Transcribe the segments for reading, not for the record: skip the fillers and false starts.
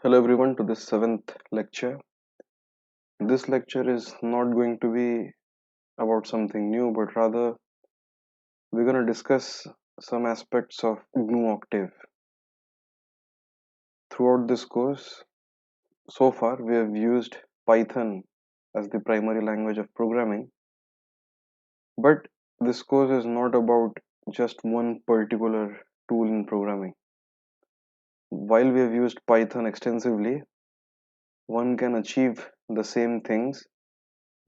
Hello everyone to this seventh lecture. This lecture is not going to be about something new, but rather we're going to discuss some aspects of GNU Octave. Throughout this course, so far we have used Python as the primary language of programming, but this course is not about just one particular tool in programming. While we have used Python extensively, one can achieve the same things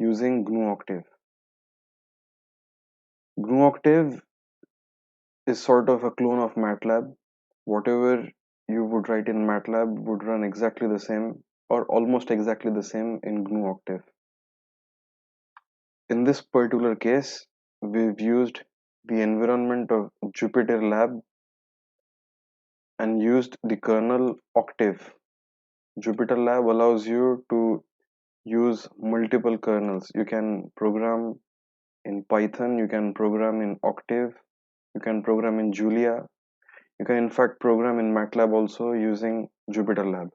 using GNU Octave. GNU Octave is sort of a clone of MATLAB. Whatever you would write in MATLAB would run exactly the same or almost exactly the same in GNU Octave. In this particular case, we've used the environment of Jupyter Lab and used the kernel Octave. Jupyter Lab allows you to use multiple kernels. You can program in Python, you can program in Octave, you can program in Julia, you can in fact program in MATLAB also using Jupyter Lab.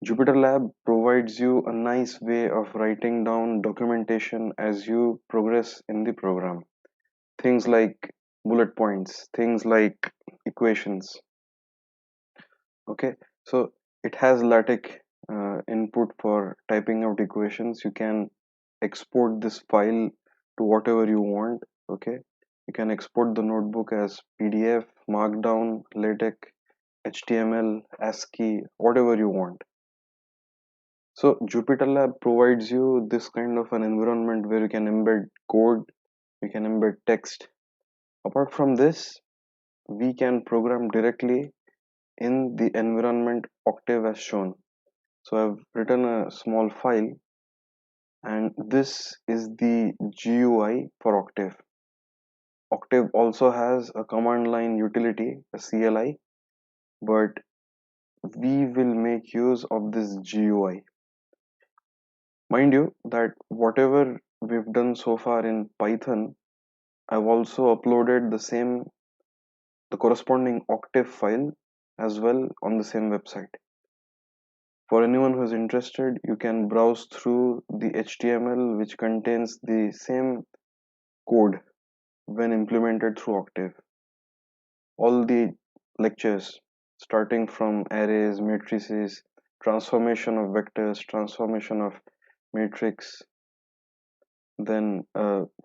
Jupyter Lab provides you a nice way of writing down documentation as you progress in the program. Things like bullet points, things like equations. Okay, so it has LaTeX input for typing out equations. You can export this file to whatever you want. Okay, you can export the notebook as PDF, Markdown, LaTeX, HTML, ASCII, whatever you want. So Jupyter Lab provides you this kind of an environment where you can embed code, you can embed text. Apart from this, we can program directly in the environment Octave as shown. So I've written a small file and this is the GUI for Octave. Octave also has a command line utility, a CLI, but we will make use of this GUI. Mind you that whatever we've done so far in Python, I've also uploaded the corresponding Octave file as well on the same website. For anyone who is interested, you can browse through the HTML which contains the same code when implemented through Octave. All the lectures, starting from arrays, matrices, transformation of vectors, transformation of matrix, then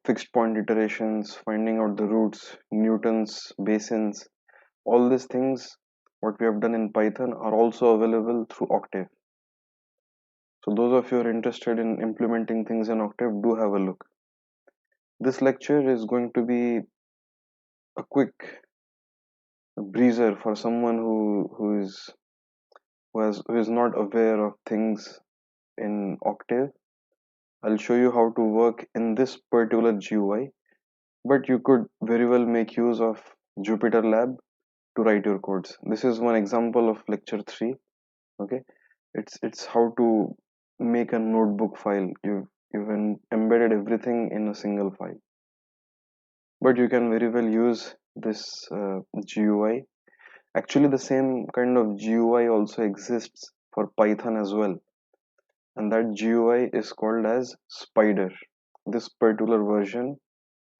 fixed point iterations, finding out the roots, Newton's basins, all these things what we have done in Python are also available through Octave. So those of you who are interested in implementing things in Octave, do have a look. This lecture is going to be a quick breezer for someone who is not aware of things in Octave. I'll show you how to work in this particular GUI, but you could very well make use of Jupyter Lab to write your codes. This is one example of lecture 3. Okay, it's how to make a notebook file. You've embedded everything in a single file, but you can very well use this GUI. Actually, the same kind of GUI also exists for Python as well, and that GUI is called as Spider. This particular version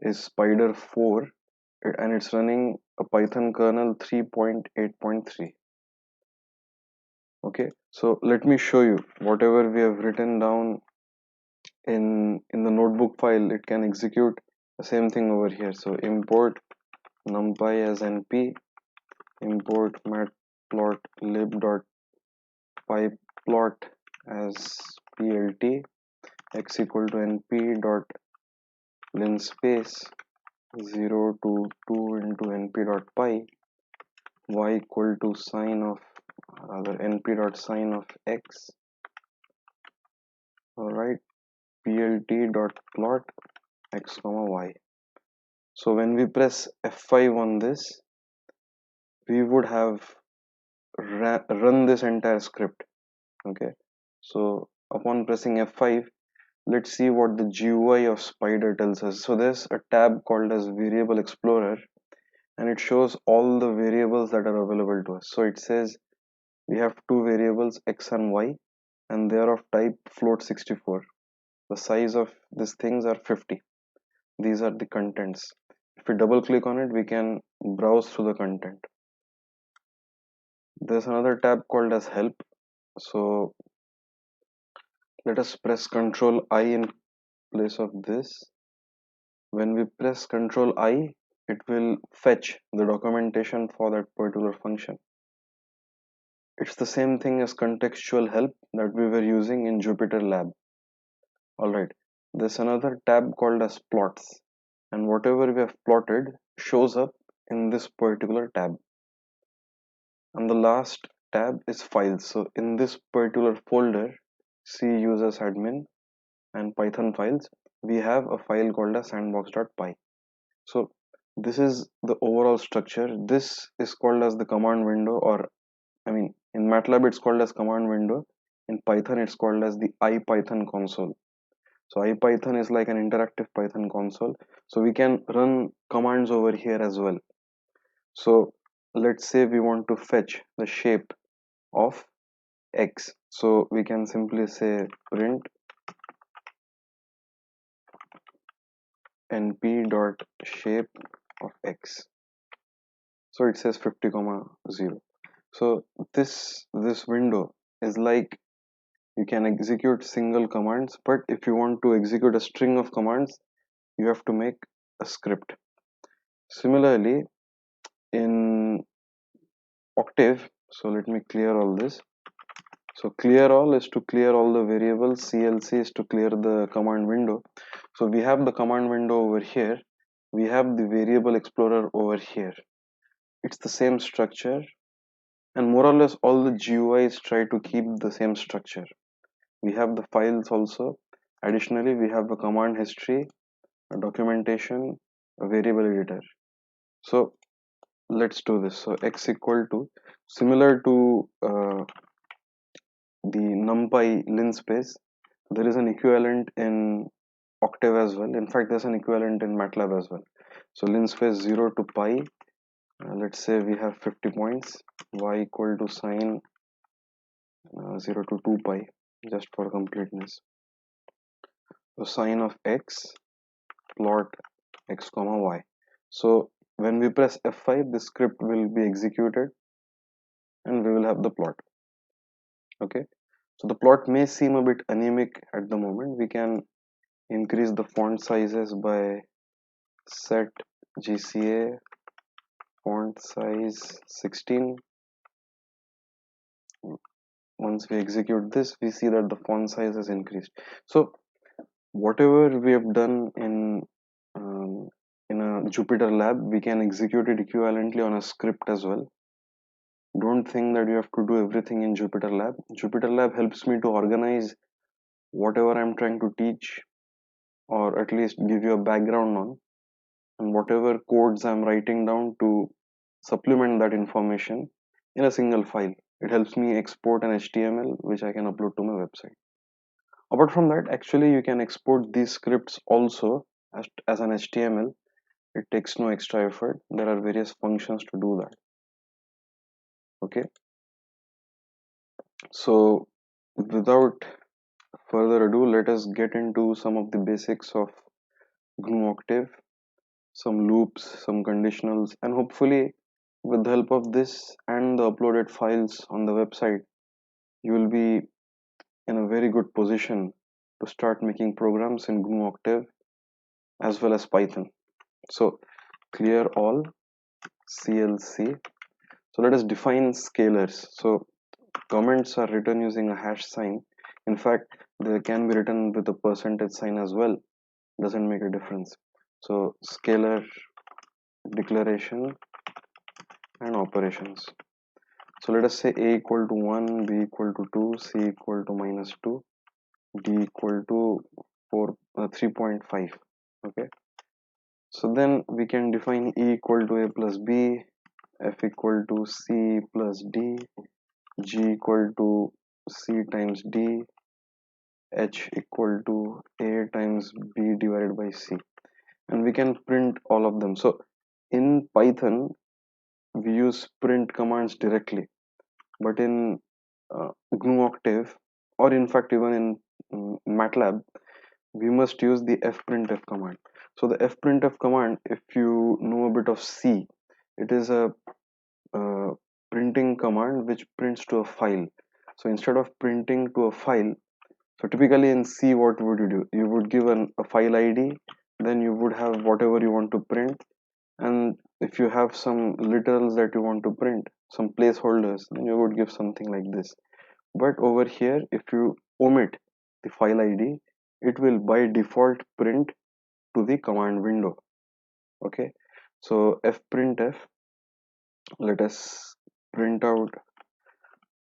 is Spider 4, and it's running a Python kernel 3.8.3. Okay, so let me show you whatever we have written down in the notebook file. It can execute the same thing over here. So import numpy as np, import matplotlib.pyplot as plt, x equal to np dot linspace 0 to 2 into np dot py, y equal to sine of rather np dot sine of x. All right, plt dot plot x comma y. So when we press F5 on this, we would have run this entire script. Okay, so upon pressing F5, let's see what the GUI of Spider tells us. So there's a tab called as Variable Explorer, and it shows all the variables that are available to us. So it says We have two variables x and y, and they are of type float64. The size of these things are 50. These are the contents. If we double click on it, we can browse through the content. There's another tab called as help. So let us press Ctrl I in place of this. When we press Ctrl I, it will fetch the documentation for that particular function. It's the same thing as contextual help that we were using in Jupyter Lab. Alright, there's another tab called as plots, and whatever we have plotted shows up in this particular tab. And the last tab is files. So in this particular folder, C users admin and Python files, we have a file called as sandbox.py. So this is the overall structure. This is called as the command window, or in MATLAB it's called as command window. In Python it's called as the IPython console. So IPython is like an interactive Python console. So we can run commands over here as well. So let's say we want to fetch the shape of x. So we can simply say print np dot shape of x. So it says 50, 0. So this window is like you can execute single commands, but if you want to execute a string of commands, you have to make a script. Similarly, in octave, so let me clear all this. So clear all is to clear all the variables, CLC is to clear the command window. So we have the command window over here, we have the variable explorer over here. It's the same structure, and more or less all the GUIs try to keep the same structure. We have the files also. Additionally, we have a command history, a documentation, a variable editor. So let's do this. So x equal to, similar to the numpy linspace, there is an equivalent in octave as well. In fact, there's an equivalent in MATLAB as well. So linspace 0 to pi, let's say we have 50 points, y equal to sine 0 to 2 pi, just for completeness. So sine of x, plot x comma y. So when we press F5, the script will be executed and we will have the plot. Okay, so the plot may seem a bit anemic at the moment. We can increase the font sizes by set GCA font size 16. Once we execute this, we see that the font size is increased. So whatever we have done in a Jupyter Lab, we can execute it equivalently on a script as well. Don't think that you have to do everything in Jupyter Lab. Jupyter Lab helps me to organize whatever I'm trying to teach, or at least give you a background on, and whatever codes I'm writing down to supplement that information in a single file. It helps me export an HTML which I can upload to my website. Apart from that, actually you can export these scripts also as an HTML. It takes no extra effort. There are various functions to do that. Okay, so without further ado, let us get into some of the basics of GNU Octave, some loops, some conditionals, and hopefully with the help of this and the uploaded files on the website, you will be in a very good position to start making programs in GNU Octave as well as Python. So clear all, CLC. So let us define scalars. So comments are written using a hash sign. In fact, they can be written with a percentage sign as well. Doesn't make a difference. So scalar declaration and operations. So let us say a equal to 1, b equal to 2, c equal to -2, d equal to 3.5. Okay, so then we can define e equal to a plus b, f equal to c plus d, g equal to c times d, h equal to a times b divided by c, and we can print all of them. So in Python we use print commands directly, but in GNU Octave, or in fact even in MATLAB, we must use the fprintf command. So the fprintf command, if you know a bit of C, it is a printing command which prints to a file. So instead of printing to a file, so typically in C, what would you do? You would give a file ID, then you would have whatever you want to print, and if you have some literals that you want to print, some placeholders, then you would give something like this. But over here, if you omit the file ID, it will by default print to the command window. Okay, so fprintf, let us print out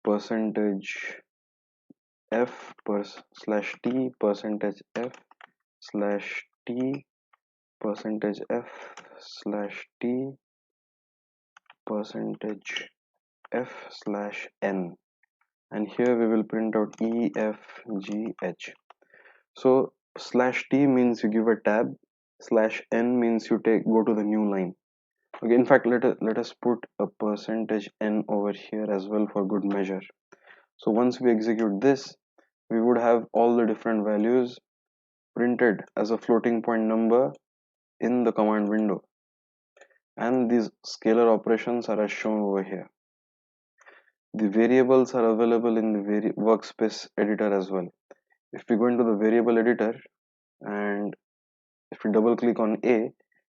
percentage f slash t percentage f slash t percentage f slash t percentage f slash n, and here we will print out e f g h. So slash t means you give a tab, slash n means you go to the new line. Okay, in fact, let us put a percentage n over here as well for good measure. So once we execute this, we would have all the different values printed as a floating point number in the command window, and these scalar operations are as shown over here. The variables are available in the workspace editor as well. If we go into the variable editor and if we double click on A,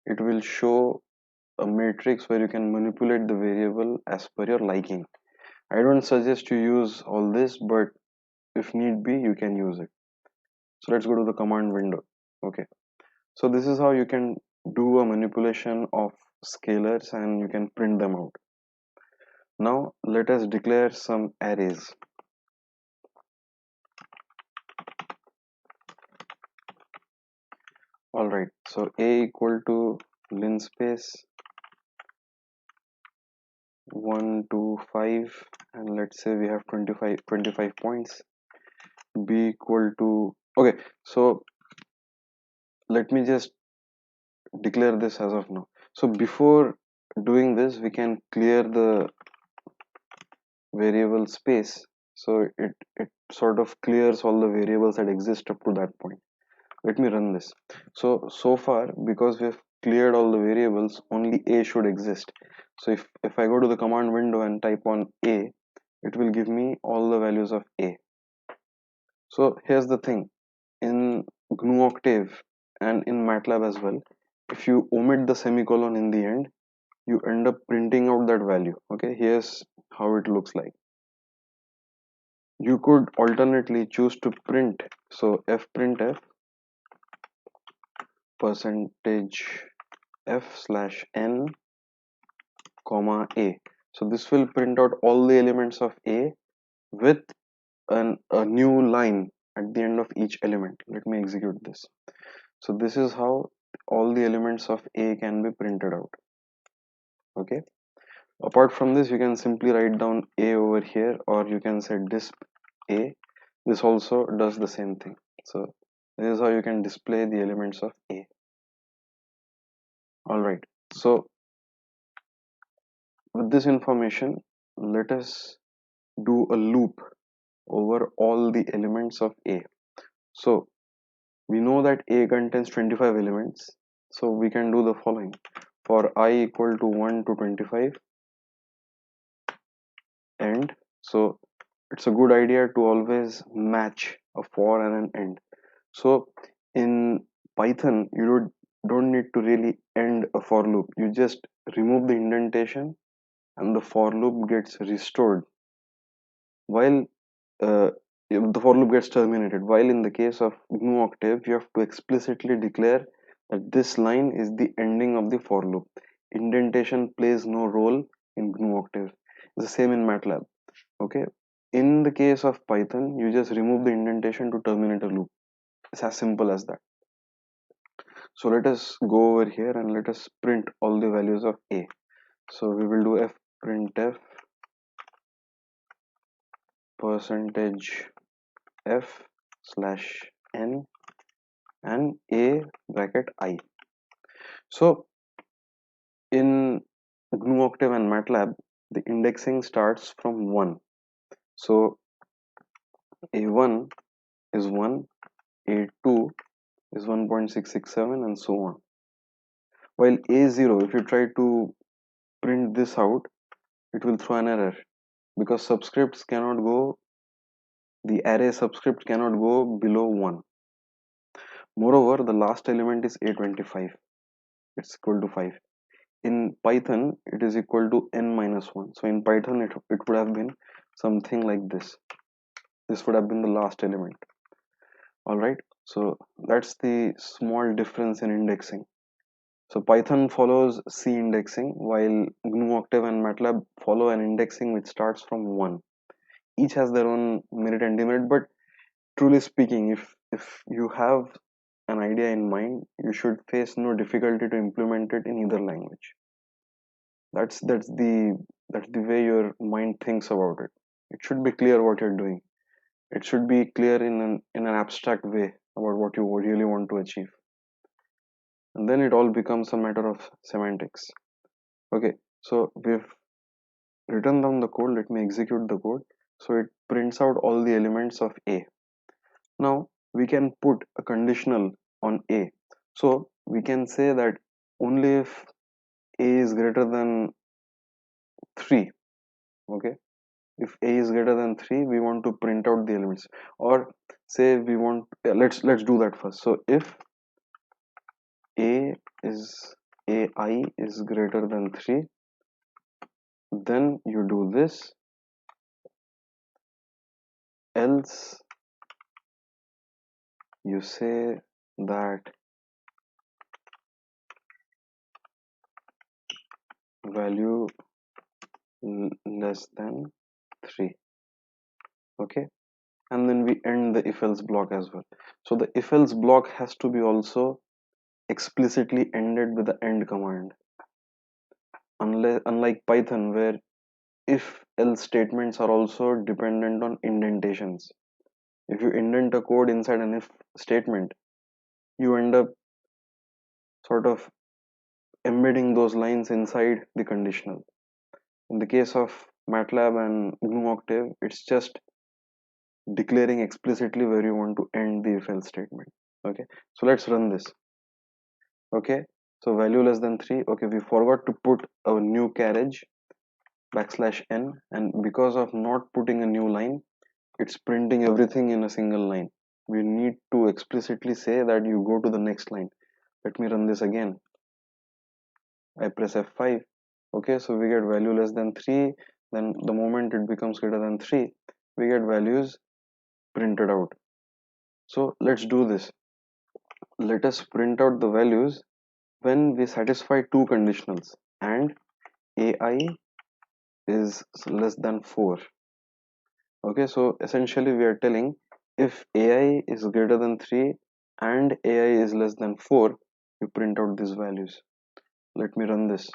it will show a matrix where you can manipulate the variable as per your liking. I don't suggest you use all this, but if need be, you can use it. So let's go to the command window. Okay, so this is how you can do a manipulation of scalars and you can print them out. Now let us declare some arrays. Alright, so a equal to linspace 1 to 5, and let's say we have 25 points. B equal to, okay, so let me just declare this as of now. So before doing this, we can clear the variable space, so it sort of clears all the variables that exist up to that point. Let me run this. So far, because we've cleared all the variables, only a should exist. So if I go to the command window and type on a, it will give me all the values of a. So here's the thing, in GNU Octave and in MATLAB as well, if you omit the semicolon in the end, you end up printing out that value. Okay, here's how it looks like. You could alternately choose to print, so fprintf percentage f slash n comma a. So this will print out all the elements of a with a new line at the end of each element. Let me execute this. So this is how all the elements of a can be printed out. Okay, apart from this, you can simply write down a over here, or you can say disp a. This also does the same thing. So this is how you can display the elements of a. All right, so with this information, let us do a loop over all the elements of a. So we know that a contains 25 elements, so we can do the following. For I equal to 1 to 25, and so it's a good idea to always match a for and an end. So in Python, you don't need to really end a for loop. You just remove the indentation and the for loop gets restored while the for loop gets terminated. While in the case of GNU Octave, you have to explicitly declare that this line is the ending of the for loop. Indentation plays no role in GNU Octave. It's the same in MATLAB. Okay. In the case of Python, you just remove the indentation to terminate a loop. It's as simple as that. So let us go over here and let us print all the values of a. So we will do fprintf percentage f slash n and a bracket I. So in GNU Octave and MATLAB, the indexing starts from 1. So A1 is 1, A2 is 1.667 and so on. While A0, if you try to print this out, it will throw an error because subscripts cannot go, the array subscript cannot go below 1. Moreover, the last element is A25, it's equal to 5. In Python, it is equal to n minus 1. So in Python, it would have been something like this. This would have been the last element. Alright, so that's the small difference in indexing. So Python follows C indexing while GNU Octave and MATLAB follow an indexing which starts from 1. Each has their own merit and demerit, but truly speaking, if you have an idea in mind, you should face no difficulty to implement it in either language. That's the way your mind thinks about it. It should be clear what you're doing. It should be clear in an abstract way about what you really want to achieve, and then it all becomes a matter of semantics. Okay, so we've written down the code. Let me execute the code. So it prints out all the elements of A. Now we can put a conditional on A. So we can say that only if A is greater than 3. Okay, if A is greater than 3, we want to print out the elements, or say we want, let's do that first. So if A is AI is greater than 3, then you do this, else you say that value less than 3. Okay, and then we end the if else block as well. So the if else block has to be also explicitly ended with the end command, unlike Python where if else statements are also dependent on indentations. If you indent a code inside an if statement, you end up sort of embedding those lines inside the conditional. In the case of MATLAB and GNU Octave, it's just declaring explicitly where you want to end the if else statement. Okay, so let's run this. Okay, so value less than 3. Okay, we forgot to put a new carriage \n, and because of not putting a new line, it's printing everything in a single line. We need to explicitly say that you go to the next line. Let me run this again. I press F5. Okay, so we get value less than 3. Then the moment it becomes greater than 3, we get values printed out. So let's do this. Let us print out the values when we satisfy two conditionals and AI is less than 4. Okay, so essentially we are telling if AI is greater than 3 and AI is less than 4, you print out these values. Let me run this.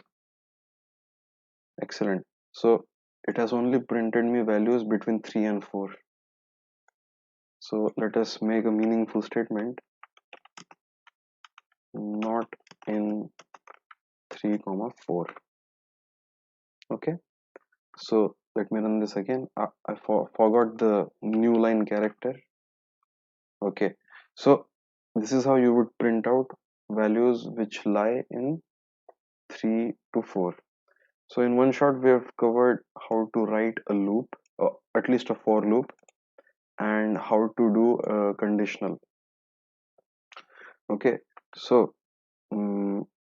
Excellent. So it has only printed me values between 3 and 4. So let us make a meaningful statement. Not in 3 comma 4. Okay, so let me run this again. I forgot the new line character. Okay, so this is how you would print out values which lie in 3 to 4. So in one shot we have covered how to write a loop, at least a for loop, and how to do a conditional. Okay, so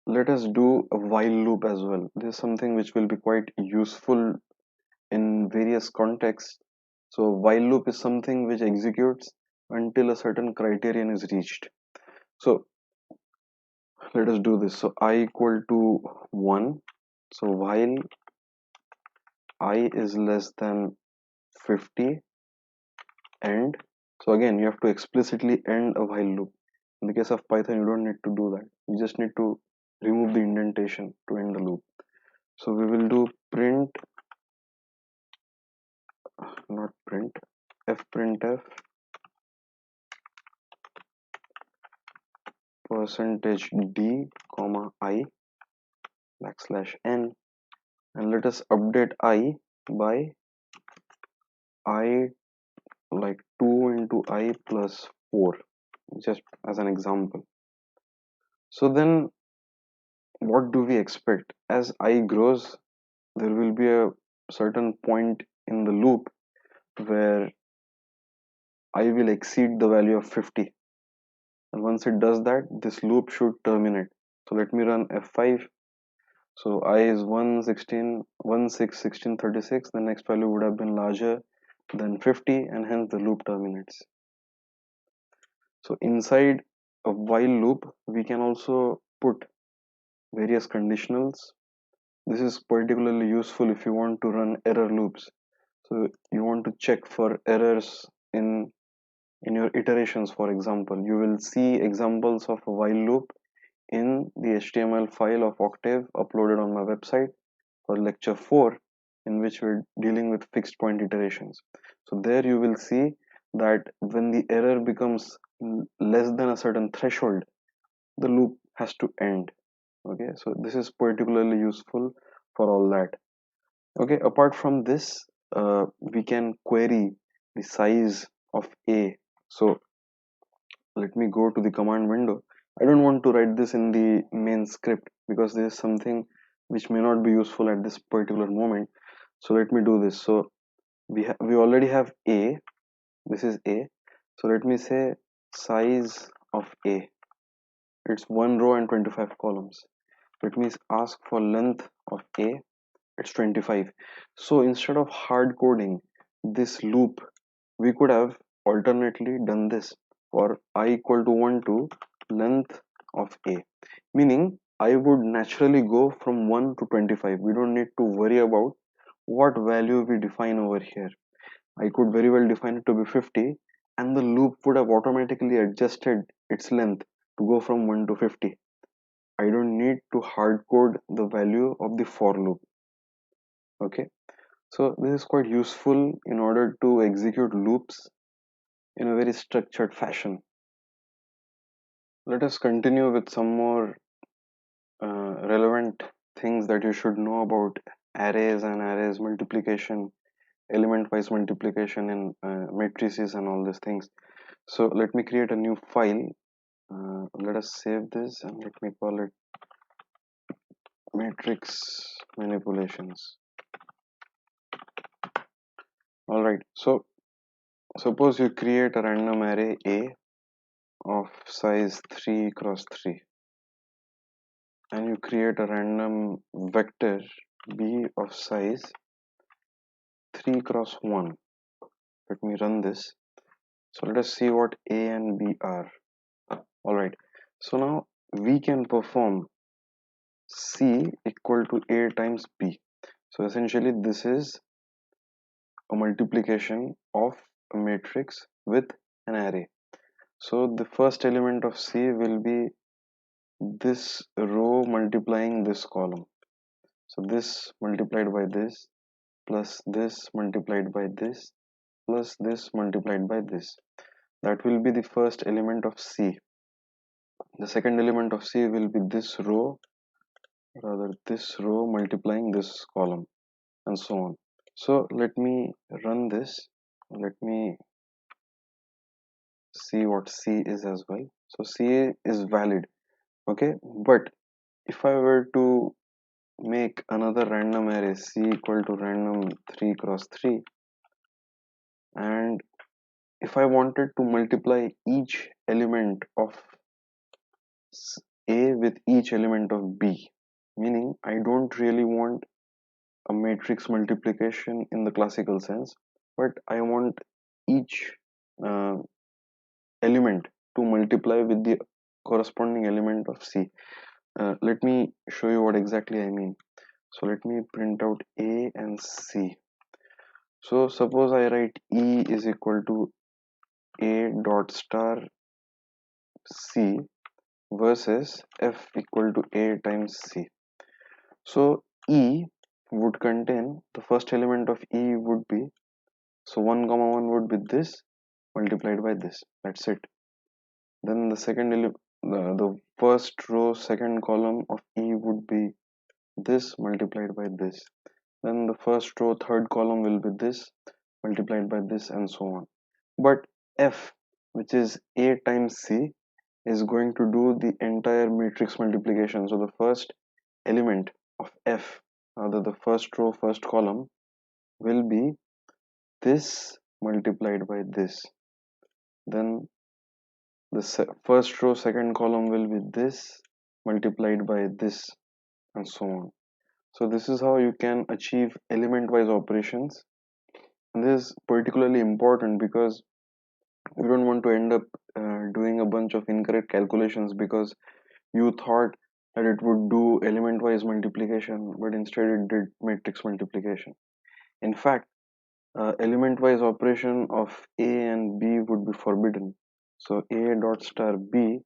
let us do a while loop as well. This is something which will be quite useful in various contexts. So while loop is something which executes until a certain criterion is reached. So let us do this. So I equal to 1. So while I is less than 50, end. So again, you have to explicitly end a while loop. In the case of Python, you don't need to do that. You just need to remove the indentation to end the loop. So we will do print, not print, fprintf percentage d comma I \n, and let us update I by I, like 2 into I plus 4, just as an example. So then what do we expect? As I grows, there will be a certain point in the loop where I will exceed the value of 50. And once it does that, this loop should terminate. So let me run F5. So I is 116, 16, 16, 36. The next value would have been larger than 50, and hence the loop terminates. So inside a while loop, we can also put various conditionals. This is particularly useful if you want to run error loops. So you want to check for errors in your iterations. For example, you will see examples of a while loop in the HTML file of Octave uploaded on my website for lecture 4, in which we're dealing with fixed point iterations. So there you will see that when the error becomes less than a certain threshold, the loop has to end. Okay, so this is particularly useful for all that. Okay, apart from this, we can query the size of A. So let me go to the command window. I don't want to write this in the main script because this is something which may not be useful at this particular moment. So let me do this. So we already have A. This is A. So let me say size of A. It's 1 row and 25 columns. Let me ask for length of A. It's 25. So instead of hard coding this loop, we could have alternately done this for I equal to 1 to length of A, meaning I would naturally go from 1 to 25. We don't need to worry about what value we define over here. I could very well define it to be 50, and the loop would have automatically adjusted its length to go from 1 to 50. I don't need to hard code the value of the for loop. Okay, so this is quite useful in order to execute loops in a very structured fashion. Let us continue with some more relevant things that you should know about arrays and arrays multiplication, element-wise multiplication in matrices and all these things. So let me create a new file. Let us save this and let me call it matrix manipulations. All right. So suppose you create a random array A of size 3 cross 3, and you create a random vector B of size 3 cross 1. Let me run this. So let us see what A and B are. Alright, so now we can perform C equal to A times B. So essentially this is a multiplication of a matrix with an array. So the first element of C will be this row multiplying this column. So this multiplied by this plus this multiplied by this plus this multiplied by this. That will be the first element of C. The second element of C will be this row, rather this row multiplying this column, and so on. So let me run this. Let me see what C is as well. So C is valid. Okay, but if I were to make another random array C equal to random 3 cross 3, and if I wanted to multiply each element of A with each element of B, meaning I don't really want a matrix multiplication in the classical sense, but I want each uh, element to multiply with the corresponding element of C. Let me show you what exactly I mean. So let me print out A and C. So suppose I write E is equal to A dot star C versus F equal to A times C. So E would contain, the first element of E would be, so 1 comma 1 would be this multiplied by this. That's it. Then the the first row second column of E would be this multiplied by this. Then the first row third column will be this multiplied by this, and so on. But F, which is A times C, is going to do the entire matrix multiplication. So the first element of F, the first row, first column, will be this multiplied by this. Then the first row, second column will be this multiplied by this, and so on. So this is how you can achieve element-wise operations. And this is particularly important because you don't want to end up doing a bunch of incorrect calculations because you thought that it would do element-wise multiplication, but instead it did matrix multiplication. In fact, element-wise operation of A and B would be forbidden. So A dot star B,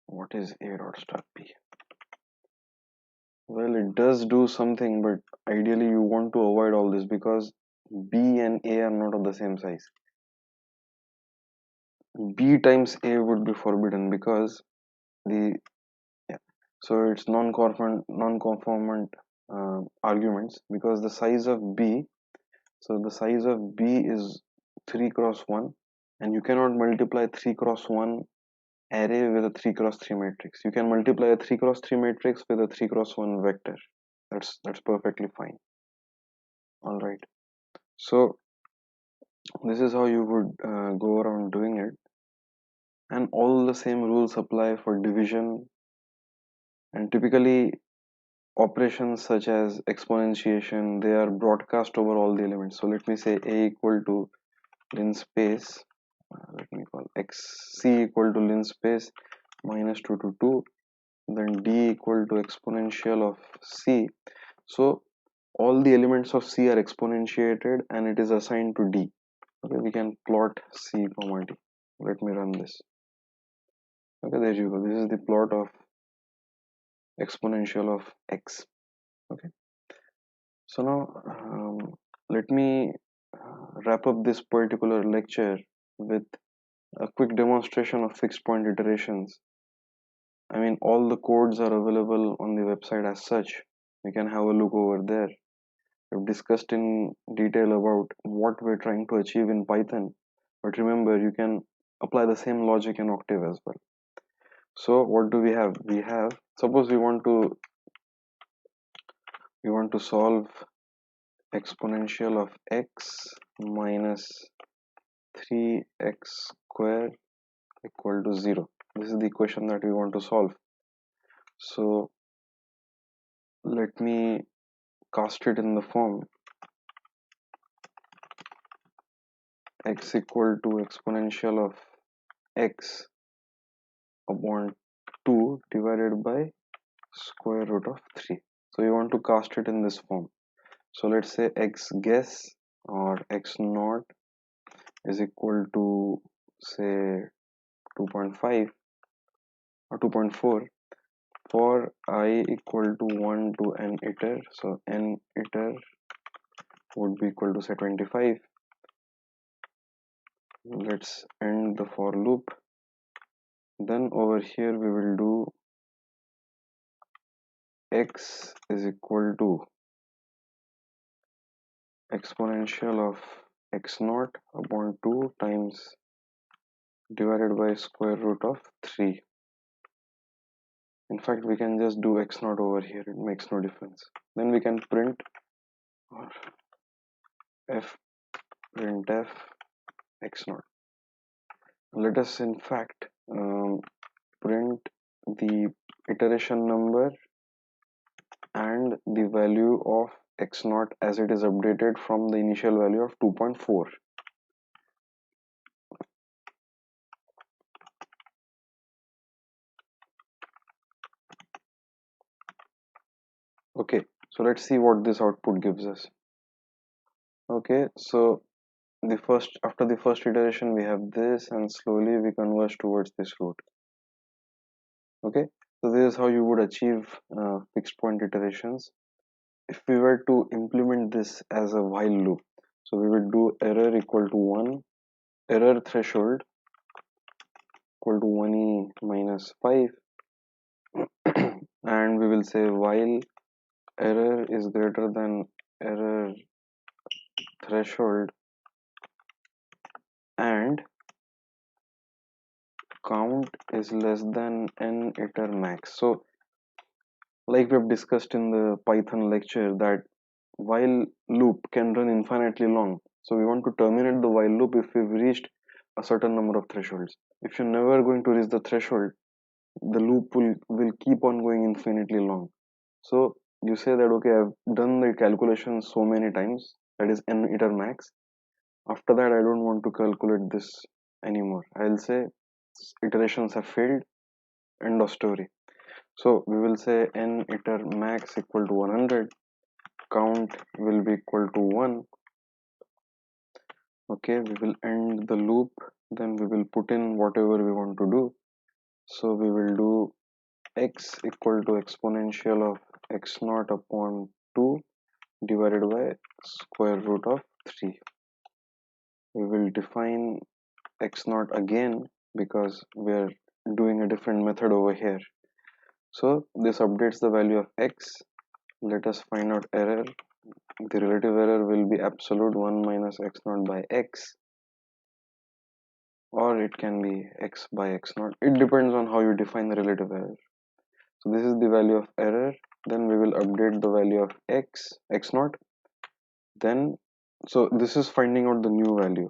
what is A dot star B? Well, it does do something, but ideally you want to avoid all this because B and A are not of the same size. B times A would be forbidden because the yeah, so it's non-conformant arguments because the size of B, so the size of B is 3 cross 1, and you cannot multiply 3 cross 1 array with a 3 cross 3 matrix. You can multiply a 3 cross 3 matrix with a 3 cross 1 vector. That's perfectly fine. All right. So this is how you would go around doing it, and all the same rules apply for division, and typically operations such as exponentiation, they are broadcast over all the elements. So let me say a equal to linspace, let me call xc equal to linspace minus 2 to 2, then d equal to exponential of c. So all the elements of c are exponentiated and it is assigned to d. Okay, we can plot c comma d. Let me run this. Okay, there you go. This is the plot of exponential of x. Okay, so now let me wrap up this particular lecture with a quick demonstration of fixed point iterations. I mean, all the codes are available on the website as such. You can have a look over there. We've discussed in detail about what we're trying to achieve in Python, but remember, you can apply the same logic in Octave as well. So what do we have? We have, suppose we want to solve exponential of x minus 3x square equal to 0. This is the equation that we want to solve. So let me cast it in the form x equal to exponential of x upon 2 divided by square root of 3. So you want to cast it in this form. So let's say x guess or x naught is equal to say 2.5 or 2.4 for I equal to 1 to n iter. So n iter would be equal to say 25. Let's end the for loop. Then over here we will do x is equal to exponential of x naught upon 2 times divided by square root of 3. In fact, we can just do x naught over here, it makes no difference. Then we can print or f printf x naught. Let us in fact print the iteration number and the value of x naught as it is updated from the initial value of 2.4. Okay, so let's see what this output gives us. Okay, so after the first iteration we have this, and slowly we converge towards this root. Okay, so this is how you would achieve fixed point iterations. If we were to implement this as a while loop, so we will do error equal to 1, error threshold equal to 1e minus 5, and we will say while error is greater than error threshold and count is less than n iter max. So like we have discussed in the Python lecture that while loop can run infinitely long. So we want to terminate the while loop if we've reached a certain number of thresholds. If you're never going to reach the threshold, the loop will keep on going infinitely long. So you say that okay, I've done the calculation so many times, that is n iter max. After that, I don't want to calculate this anymore. I'll say iterations have failed, end of story. So we will say n iter max equal to 100, count will be equal to 1. Okay, we will end the loop, then we will put in whatever we want to do. So we will do x equal to exponential of x naught upon 2 divided by square root of 3. We will define x naught again because we are doing a different method over here. So this updates the value of x. Let us find out error. The relative error will be absolute 1 minus x naught by x, or it can be x by x naught. It depends on how you define the relative error. So this is the value of error. Then we will update the value of x naught. Then, so this is finding out the new value.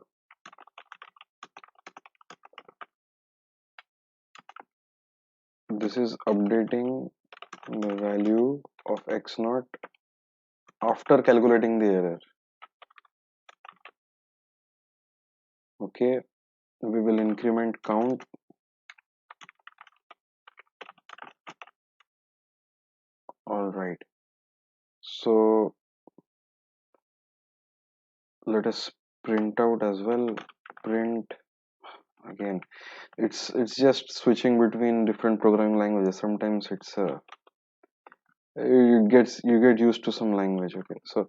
This is updating the value of x naught after calculating the error. Okay, we will increment count. All right. So let us print out as well. Print again. It's just switching between different programming languages. Sometimes it's you get used to some language. Okay, so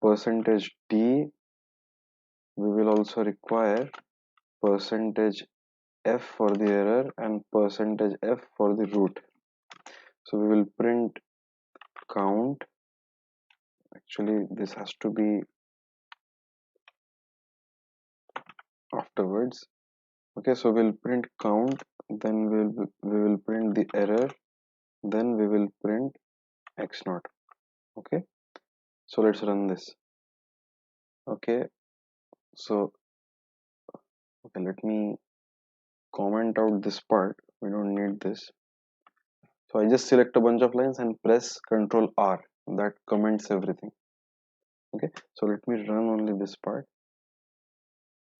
percentage d, we will also require percentage f for the error and percentage f for the root. So we will print count. Actually this has to be afterwards. Okay, so we'll print count, then we will print the error, then we will print x naught. Okay, so let's run this. Okay, so okay, let me comment out this part. We don't need this. So I just select a bunch of lines and press Ctrl R. That comments everything. Okay, so let me run only this part.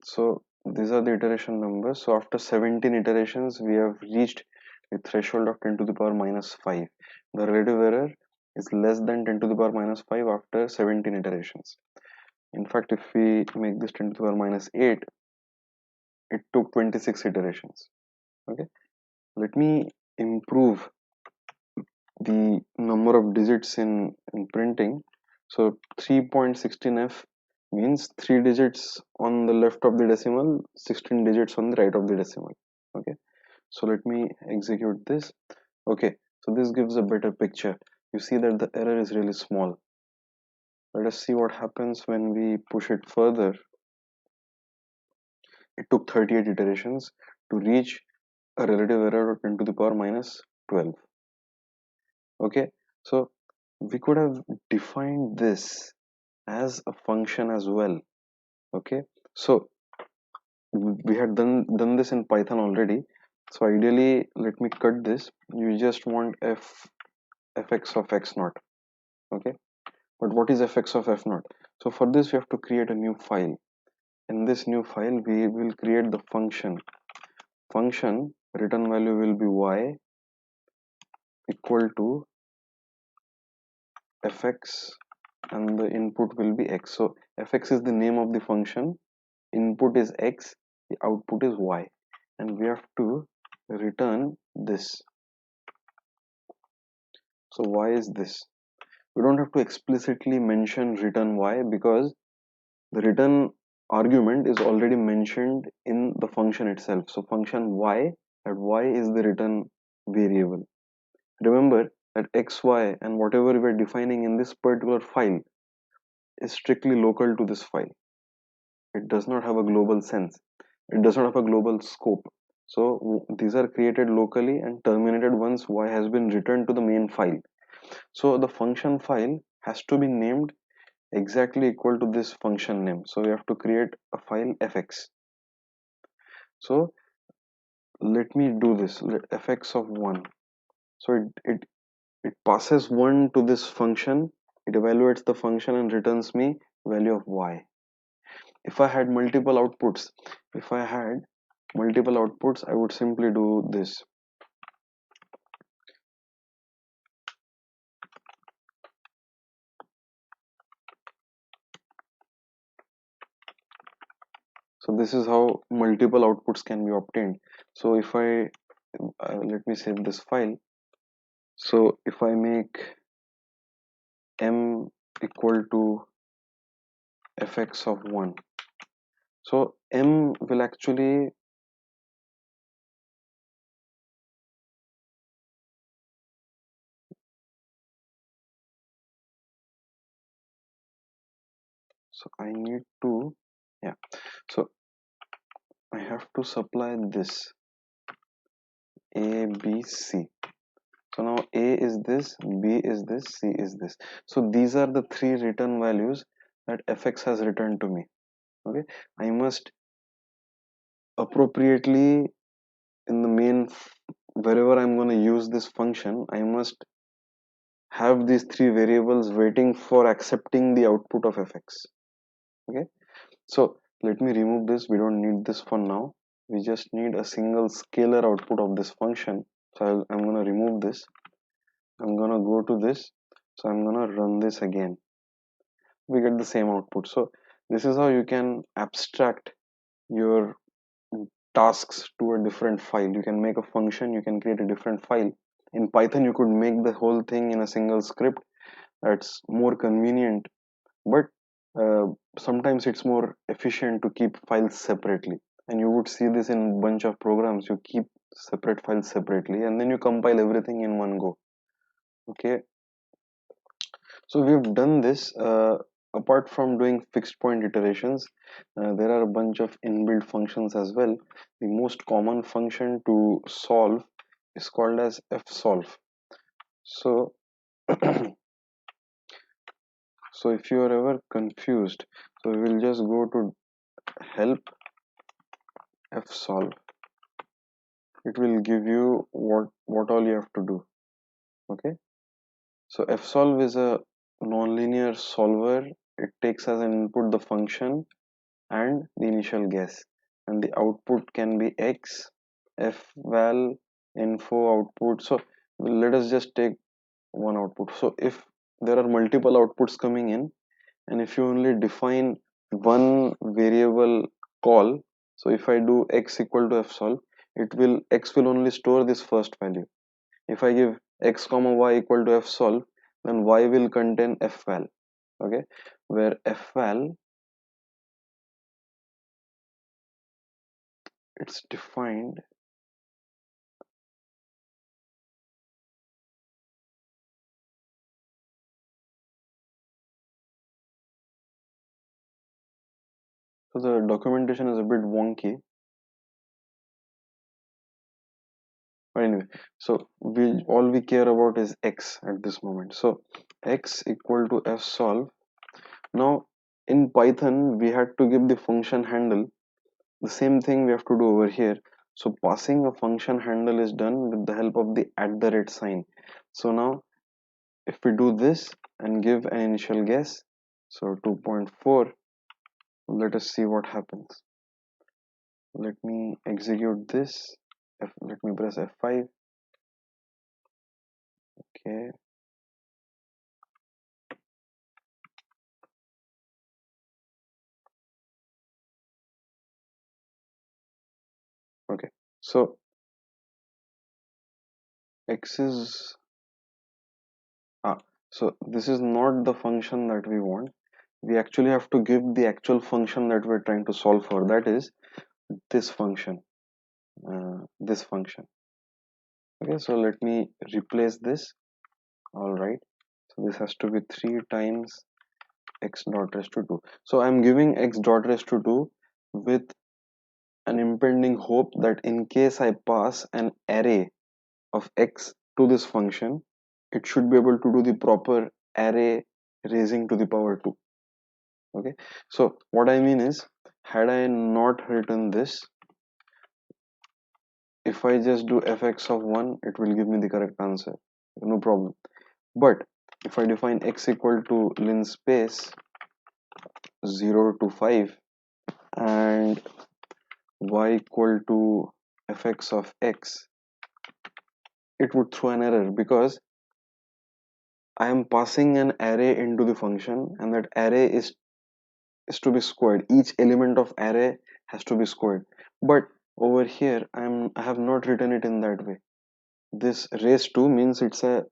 So these are the iteration numbers. So after 17 iterations, we have reached the threshold of 10 to the power minus 5. The relative error is less than 10 to the power minus 5 after 17 iterations. In fact, if we make this 10 to the power minus 8, it took 26 iterations. Okay, let me improve the number of digits in printing. So 3.16f means 3 digits on the left of the decimal, 16 digits on the right of the decimal. Okay, so let me execute this. Okay, so this gives a better picture. You see that the error is really small. Let us see what happens when we push it further. It took 38 iterations to reach a relative error of 10 to the power minus 12. Okay, so we could have defined this as a function as well. Okay, so we had done this in Python already. So ideally, let me cut this. You just want fx of x naught. Okay, but what is fx of f naught? So for this we have to create a new file. In this new file we will create the function. Function return value will be y equal to fx and the input will be x. So fx is the name of the function, input is x, the output is y, and we have to return this. So y is this. We don't have to explicitly mention return y because the return argument is already mentioned in the function itself. So function y, that y is the return variable. Remember, that xy and whatever we are defining in this particular file is strictly local to this file. It does not have a global sense. It does not have a global scope. So these are created locally and terminated once y has been returned to the main file. So the function file has to be named exactly equal to this function name. So we have to create a file fx. So let me do this. Let fx of 1. So it passes 1 to this function. It evaluates the function and returns me value of y. If I had multiple outputs, I would simply do this. So this is how multiple outputs can be obtained. So if I let me save this file. So if I make m equal to fx of 1, so m will actually, so I need to, yeah, so I have to supply this a b c. So now a is this, b is this, c is this. So these are the three return values that fx has returned to me. Okay, I must appropriately in the main, wherever I'm going to use this function, I must have these three variables waiting for accepting the output of fx. Okay, so let me remove this. We don't need this for now. We just need a single scalar output of this function. So I'm going to remove this. I'm going to go to this. So I'm going to run this again. We get the same output. So this is how you can abstract your tasks to a different file. You can make a function, you can create a different file. In Python, you could make the whole thing in a single script. That's more convenient, but uh, sometimes it's more efficient to keep files separately. And you would see this in a bunch of programs. You keep separate files separately and then you compile everything in one go. Okay, so we've done this. Apart from doing fixed point iterations, there are a bunch of inbuilt functions as well. The most common function to solve is called as fsolve. So, so if you are ever confused, so we will just go to help fsolve. It will give you what all you have to do. Okay. So fsolve is a nonlinear solver. It takes as an input the function and the initial guess, and the output can be x, fval, info output. So let us just take one output. So if there are multiple outputs coming in, and if you only define one variable call, so if I do x equal to fsolve, x will only store this first value. If I give x comma y equal to fsolve, then y will contain fval. Okay, where fval, it's defined. So the documentation is a bit wonky. But anyway, so all we care about is x at this moment. So x equal to fsolve. Now in Python we had to give the function handle. The same thing we have to do over here. So passing a function handle is done with the help of the @ sign. So now if we do this and give an initial guess, so 2.4, let us see what happens. Let me execute this. Let me press F5. Okay. Okay. So x is so this is not the function that we want. We actually have to give the actual function that we're trying to solve for. That is this function. This function. Okay. So let me replace this. All right. So this has to be 3 times x dot raised to 2. So I'm giving x dot raised to 2 with an impending hope that in case I pass an array of x to this function, it should be able to do the proper array raising to the power 2. Okay, so what I mean is, had I not written this, if I just do fx of 1, it will give me the correct answer, no problem. But if I define x equal to linspace 0 to 5 and y equal to fx of x, it would throw an error because I am passing an array into the function, and that array is to be squared. Each element of array has to be squared. But over here, I have not written it in that way. This raise to means it's a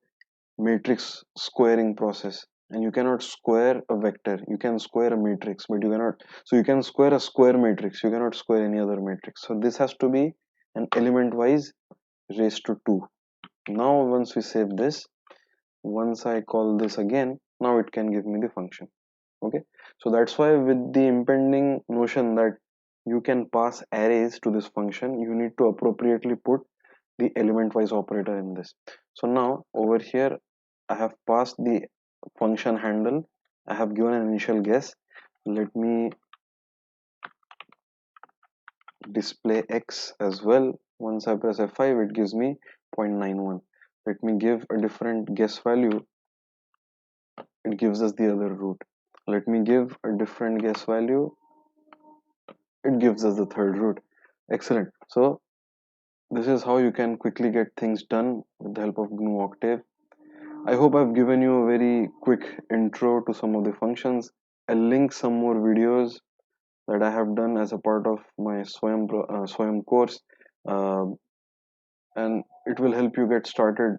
matrix squaring process, and you cannot square a vector. You can square a matrix, but you cannot. So you can square a square matrix. You cannot square any other matrix. So this has to be an element wise raised to 2. Now once we save this, once I call this again, now it can give me the function. Okay, so that's why with the impending notion that you can pass arrays to this function, you need to appropriately put the element wise operator in this. So now over here I have passed the function handle, I have given an initial guess. Let me display x as well. Once I press F5, it gives me 0.91. Let me give a different guess value, it gives us the other root. Let me give a different guess value, it gives us the third root. Excellent. So this is how you can quickly get things done with the help of GNU Octave. I hope I've given you a very quick intro to some of the functions. I'll link some more videos that I have done as a part of my Swayam course, um, and it will help you get started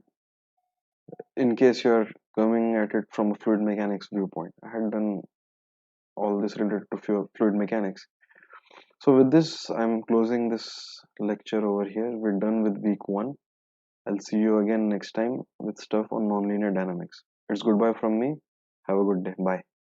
in case you're coming at it from a fluid mechanics viewpoint. I had done all this related to fluid mechanics. So with this, I'm closing this lecture over here. We're done with week 1. I'll see you again next time with stuff on nonlinear dynamics. It's goodbye from me. Have a good day. Bye.